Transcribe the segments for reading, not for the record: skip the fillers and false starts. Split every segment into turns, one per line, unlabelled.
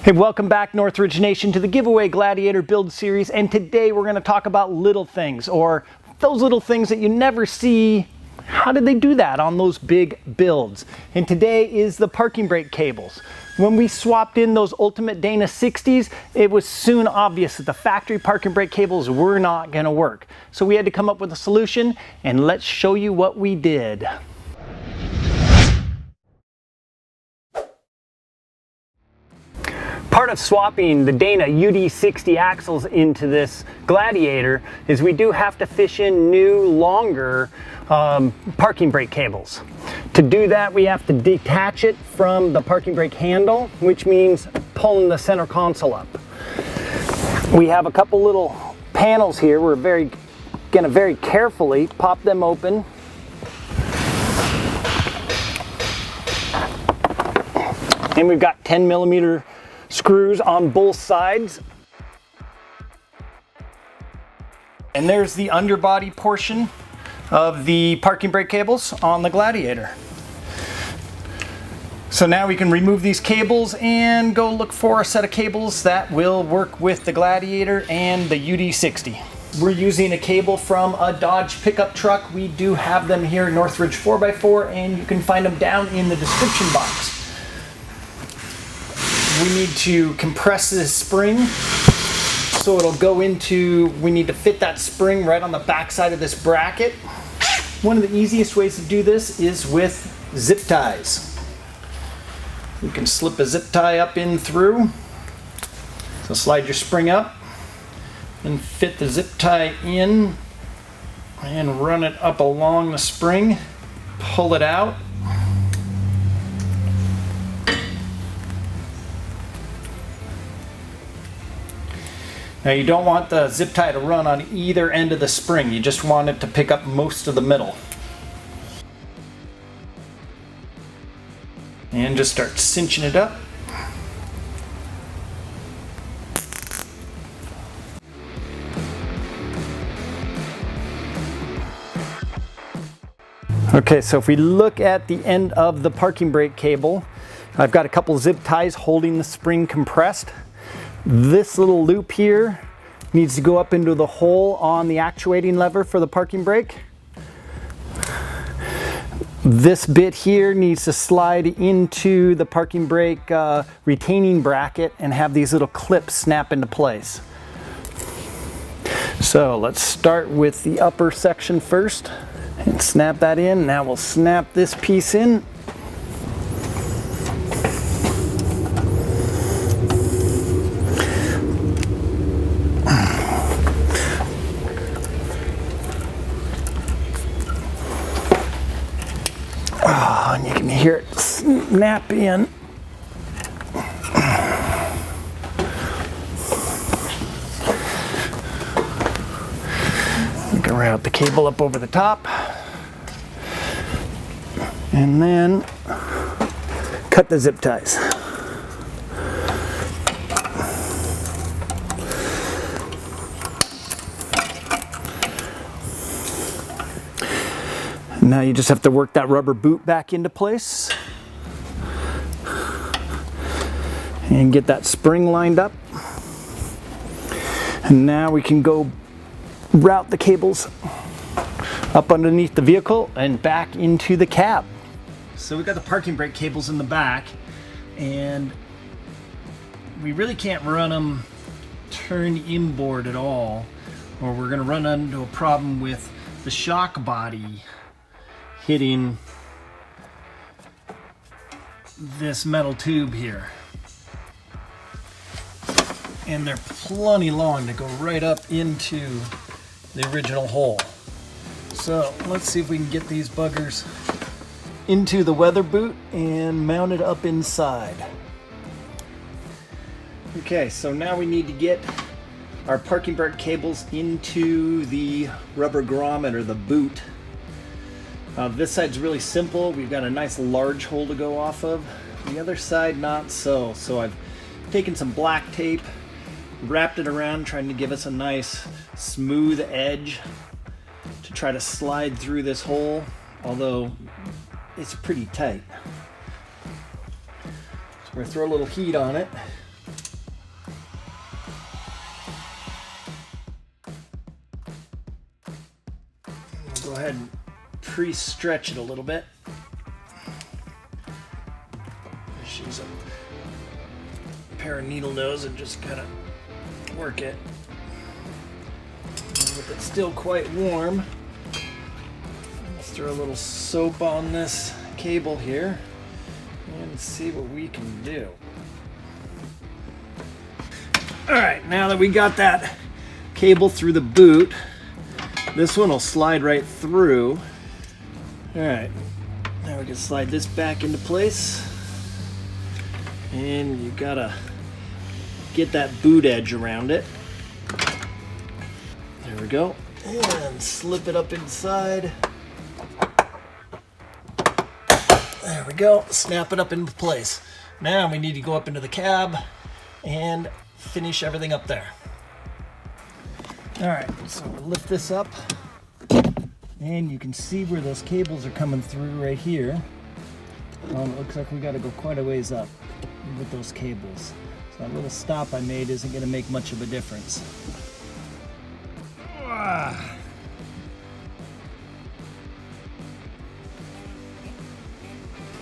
Hey, welcome back Northridge Nation to the giveaway Gladiator build series, and today we're going to talk about little things, or those little things that you never see. How did they do that on those big builds? And today is the parking brake cables. When we swapped in those Ultimate Dana 60s, it was soon obvious that the factory parking brake cables were not going to work. So we had to come up with a solution, and let's show you what we did. Part of swapping the Dana UD60 axles into this Gladiator is we do have to fish in new, longer parking brake cables. To do that, we have to detach it from the parking brake handle, which means pulling the center console up. We have a couple little panels here. We're gonna very carefully pop them open. And we've got 10mm screws on both sides. And there's the underbody portion of the parking brake cables on the Gladiator. So now we can remove these cables and go look for a set of cables that will work with the Gladiator and the UD60. We're using a cable from a Dodge pickup truck. We do have them here at Northridge 4x4, and you can find them down in the description box. We need to compress this spring so it'll go into, we need to fit that spring right on the back side of this bracket. One of the easiest ways to do this is with zip ties. You can slip a zip tie up in through. So slide your spring up and fit the zip tie in and run it up along the spring. Pull it out. Now you don't want the zip tie to run on either end of the spring, you just want it to pick up most of the middle. And just start cinching it up. Okay, so if we look at the end of the parking brake cable, I've got a couple zip ties holding the spring compressed. This little loop here needs to go up into the hole on the actuating lever for the parking brake. This bit here needs to slide into the parking brake retaining bracket and have these little clips snap into place. So let's start with the upper section first and snap that in. Now we'll snap this piece in. Oh, and you can hear it snap in. You can route the cable up over the top. And then cut the zip ties. Now you just have to work that rubber boot back into place and get that spring lined up. And now we can go route the cables up underneath the vehicle and back into the cab. So we've got the parking brake cables in the back, and we really can't run them turn inboard at all, or we're going to run into a problem with the shock body hitting this metal tube here. And they're plenty long to go right up into the original hole. So let's see if we can get these buggers into the weather boot and mount it up inside. Okay, so now we need to get our parking brake cables into the rubber grommet, or the boot. This side's really simple. We've got a nice large hole to go off of. The other side, not so. So I've taken some black tape, wrapped it around, trying to give us a nice smooth edge to try to slide through this hole, although it's pretty tight. So we're gonna throw a little heat on it. ahead and pre-stretch it a little bit. Just use a pair of needle nose and just kind of work it. And with it still quite warm, let's throw a little soap on this cable here and see what we can do. All right, now that we got that cable through the boot, this one will slide right through. All right, now we can slide this back into place. And you gotta get that boot edge around it. There we go. And slip it up inside. There we go, snap it up into place. Now we need to go up into the cab and finish everything up there. All right, so we'll lift this up and you can see where those cables are coming through right here. It looks like we got to go quite a ways up with those cables. So that little stop I made isn't going to make much of a difference.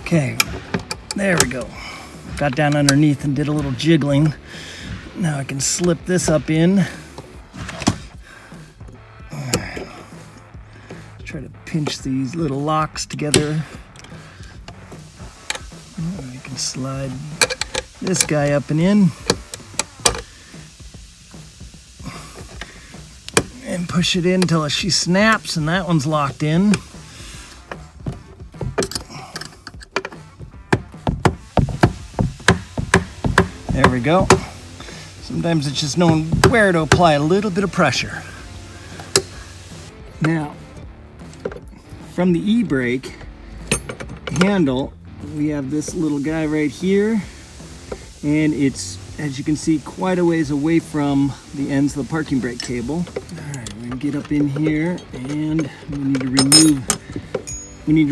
Okay, there we go. Got down underneath and did a little jiggling. Now I can slip this up in. Try to pinch these little locks together. I can slide this guy up and in. And push it in until she snaps and that one's locked in. There we go. Sometimes it's just knowing where to apply a little bit of pressure. Now, from the e-brake handle, we have this little guy right here, and it's, as you can see, quite a ways away from the ends of the parking brake cable. All right, we can get up in here, and we need to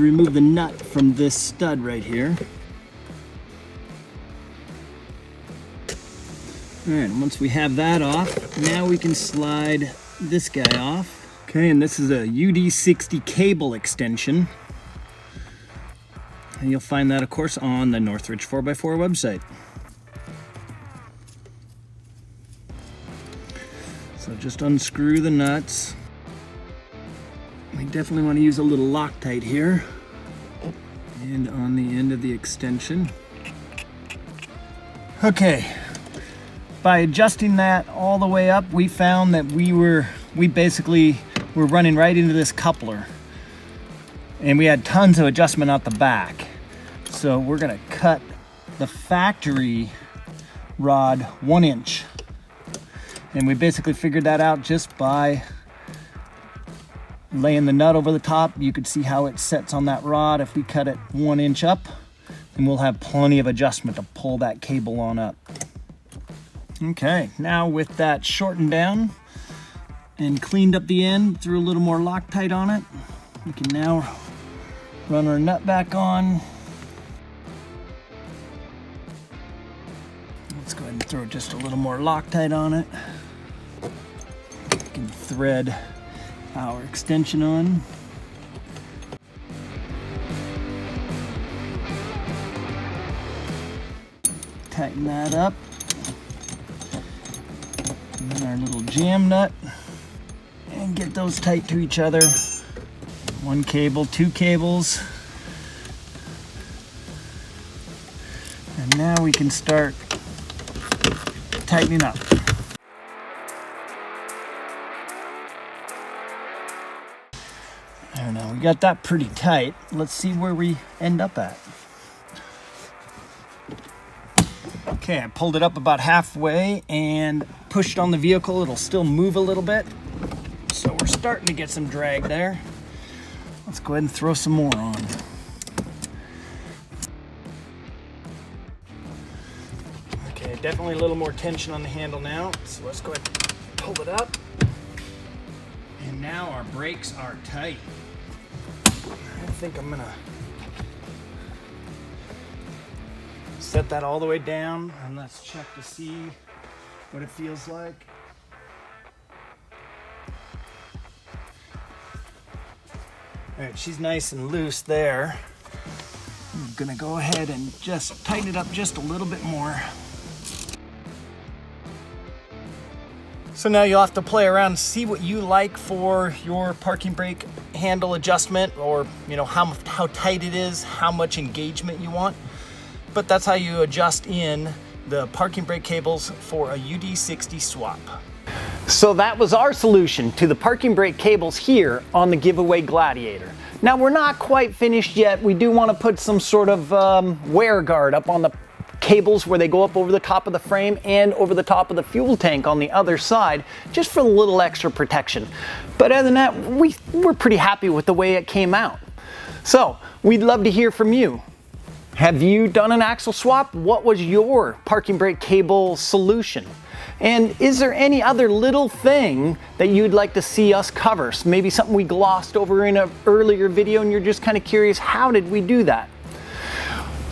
remove the nut from this stud right here. All right, once we have that off, now we can slide this guy off. Okay, and this is a UD60 cable extension. And you'll find that, of course, on the Northridge 4x4 website. So just unscrew the nuts. We definitely want to use a little Loctite here. And on the end of the extension. Okay. By adjusting that all the way up, we found that we basically were running right into this coupler. And we had tons of adjustment out the back. So we're gonna cut the factory rod 1 inch. And we basically figured that out just by laying the nut over the top. You could see how it sets on that rod. If we cut it 1 inch up, then we'll have plenty of adjustment to pull that cable on up. Okay, now with that shortened down and cleaned up the end, threw a little more Loctite on it, we can now run our nut back on. Let's go ahead and throw just a little more Loctite on it. We can thread our extension on. Tighten that up. And then our little jam nut. And get those tight to each other. 1 cable, 2 cables. And now we can start tightening up. There, now we got that pretty tight. Let's see where we end up at. Okay, I pulled it up about halfway and pushed on the vehicle. It'll still move a little bit. So we're starting to get some drag there. Let's go ahead and throw some more on. Okay, definitely a little more tension on the handle now. So let's go ahead and pull it up. And now our brakes are tight. I think I'm gonna set that all the way down and let's check to see what it feels like. All right, she's nice and loose there. I'm gonna go ahead and just tighten it up just a little bit more. So now you'll have to play around and see what you like for your parking brake handle adjustment, or how tight it is, how much engagement you want. But that's how you adjust in the parking brake cables for a UD60 swap. So that was our solution to the parking brake cables here on the giveaway Gladiator. Now we're not quite finished yet. We do want to put some sort of wear guard up on the cables where they go up over the top of the frame and over the top of the fuel tank on the other side, just for a little extra protection. But other than that, we're pretty happy with the way it came out. So we'd love to hear from you. Have you done an axle swap? What was your parking brake cable solution? And is there any other little thing that you'd like to see us cover? So maybe something we glossed over in an earlier video and you're just kind of curious, how did we do that?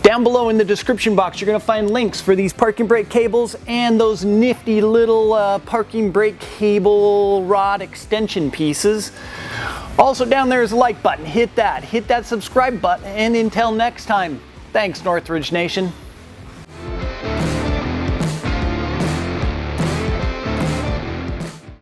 Down below in the description box, you're going to find links for these parking brake cables and those nifty little parking brake cable rod extension pieces. Also down there is a like button. Hit that subscribe button, and until next time, thanks Northridge Nation.